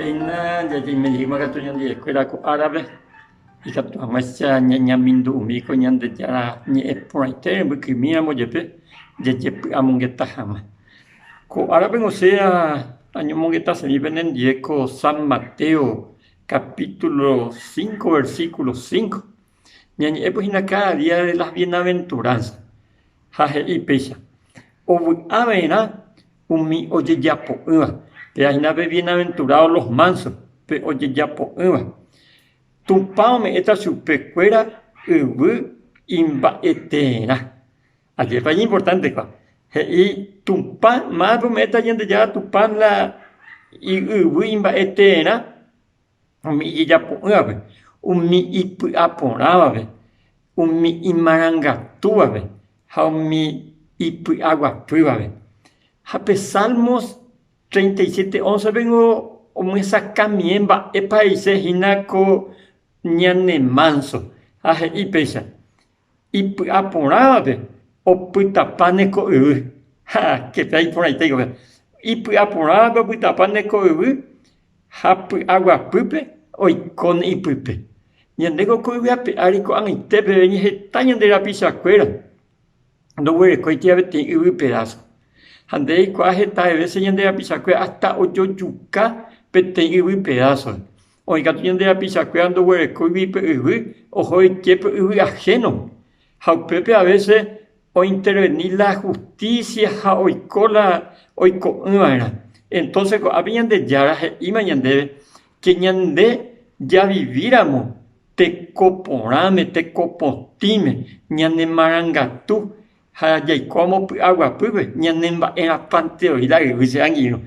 Eina me gato ñandi escuela árabe y gato amacha ñamindu umiko ñande yara ñe eporaite porque mira moyepe yepe amongeta jama ko árabe o sea año mongeta se viven en Diego San Mateo capítulo 5 versículo 5 ñañe pues cada día de las bienaventuranzas jaje y pecha o avena umi oye yapo que hay nave bienaventurados los mansos, pero oye ya po tu pao me esta supercuera imba etena. Aquí es importante, y tu pan más me está yendo ya tu pan la y imba etena, mi ya po mi ipu aporaba, mi imarangatúa, mi ipu agua prueba. Hape Salmos 37:11 vengo esa camiemba e países hinaco ñane manso aje y pesa y aporade o putapane ko ha que hay por ahí tengo y aporade o putapane ko hap agua pupe oi con y pupe ñande ko ape ariko an tebe ni hetaña de la pisa cuera no huele coitia beti pedazo Handei cuajeta de veces yende a pisacue hasta oyoyuca peteiwi pedazo. Oiga, tu yende a pisacue ando hueco y ojo y que ajeno. Jaupepe a veces o intervenir la justicia, oiko entonces habían de yara y mañana que ñande ya viviéramos te coporame, te copotime, ñande marangatú. Hayay como agua puve ñanemba era panteo y la dice anguino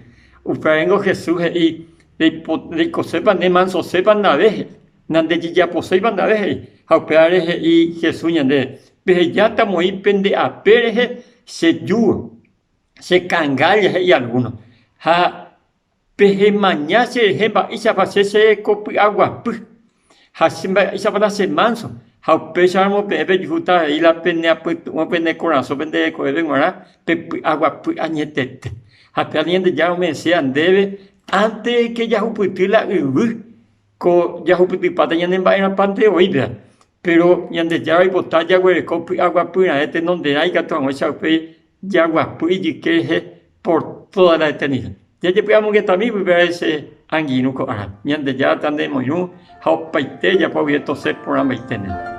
uparengo Jesús y de cosepan de manso sepan la vez nande ya posepan la vez aupeare y Jesús ñande pero ya estamos ahí pende a pereje se yu se cangalle y algunos ha peje mañana se jeba y se pase se copi agua pu ha simba y se para ser manso How pesamos bebe juta y la pena pues un pene corazón vende coede ngora pe agua pu añetete. Hasta alguien de ya me sean debe antes que ya uputila ko ya uputi pata ya nemba en pante oida. Pero ya de ya y botar ya güey copi agua pu este donde hay gato en esa pe ya agua pu y que por toda la eternidad. Ya podemos que también ver ese anguino ko ara. Ya de ya tandemos yo how paite ya po vieto se por amaitene.